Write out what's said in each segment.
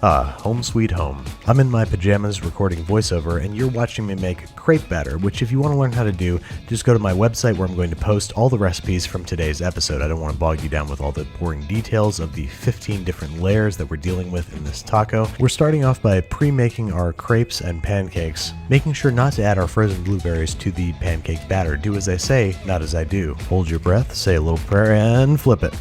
Ah, home sweet home. I'm in my pajamas recording voiceover and you're watching me make crepe batter, which if you want to learn how to do, just go to my website where I'm going to post all the recipes from today's episode. I don't want to bog you down with all the boring details of the 15 different layers that we're dealing with in this taco. We're starting off by pre-making our crepes and pancakes, making sure not to add our frozen blueberries to the pancake batter. Do as I say, not as I do. Hold your breath, say a little prayer, and flip it.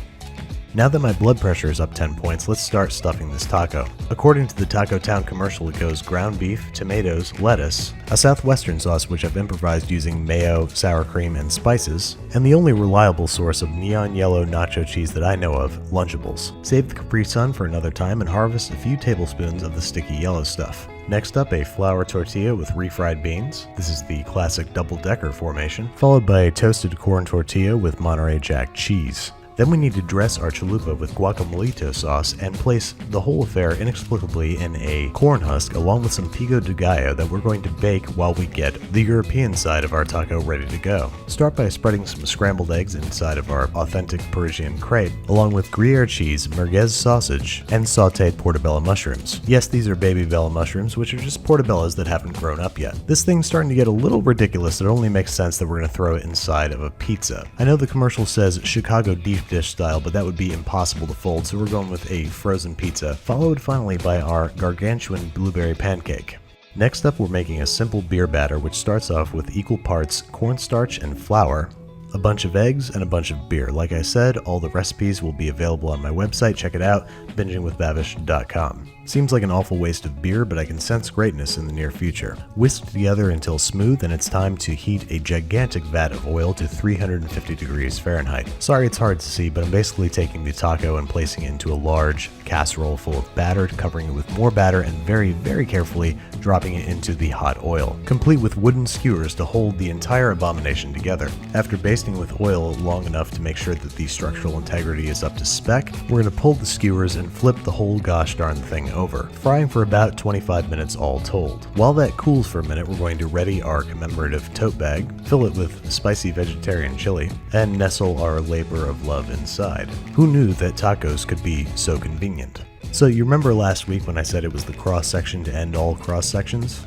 Now that my blood pressure is up 10 points, let's start stuffing this taco. According to the Taco Town commercial, it goes ground beef, tomatoes, lettuce, a southwestern sauce which I've improvised using mayo, sour cream, and spices, and the only reliable source of neon yellow nacho cheese that I know of, Lunchables. Save the Capri Sun for another time and harvest a few tablespoons of the sticky yellow stuff. Next up, a flour tortilla with refried beans. This is the classic double-decker formation, followed by a toasted corn tortilla with Monterey Jack cheese. Then we need to dress our chalupa with guacamolito sauce and place the whole affair inexplicably in a corn husk along with some pico de gallo that we're going to bake while we get the European side of our taco ready to go. Start by spreading some scrambled eggs inside of our authentic Parisian crepe, along with Gruyere cheese, merguez sausage, and sauteed portobello mushrooms. Yes, these are baby bella mushrooms, which are just portobellos that haven't grown up yet. This thing's starting to get a little ridiculous. It only makes sense that we're going to throw it inside of a pizza. I know the commercial says Chicago deep dish style, but that would be impossible to fold, so we're going with a frozen pizza, followed finally by our gargantuan blueberry pancake. Next up, we're making a simple beer batter which starts off with equal parts cornstarch and flour, a bunch of eggs, and a bunch of beer. Like I said, all the recipes will be available on my website. Check it out, bingingwithbavish.com. Seems like an awful waste of beer, but I can sense greatness in the near future. Whisk together until smooth, and it's time to heat a gigantic vat of oil to 350 degrees Fahrenheit. Sorry it's hard to see, but I'm basically taking the taco and placing it into a large casserole full of batter, covering it with more batter, and very, very carefully dropping it into the hot oil, complete with wooden skewers to hold the entire abomination together. After basting with oil long enough to make sure that the structural integrity is up to spec, we're going to pull the skewers and flip the whole gosh darn thing over, frying for about 25 minutes all told. While that cools for a minute, we're going to ready our commemorative tote bag, fill it with spicy vegetarian chili, and nestle our labor of love inside. Who knew that tacos could be so convenient? So you remember last week when I said it was the cross section to end all cross sections?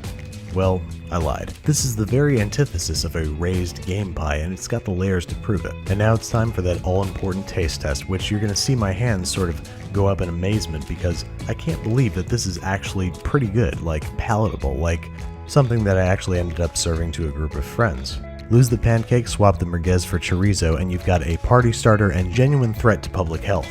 Well, I lied. This is the very antithesis of a raised game pie, and it's got the layers to prove it. And now it's time for that all-important taste test, which you're going to see my hands sort of go up in amazement because I can't believe that this is actually pretty good, like palatable, like something that I actually ended up serving to a group of friends. Lose the pancake, swap the merguez for chorizo, and you've got a party starter and genuine threat to public health.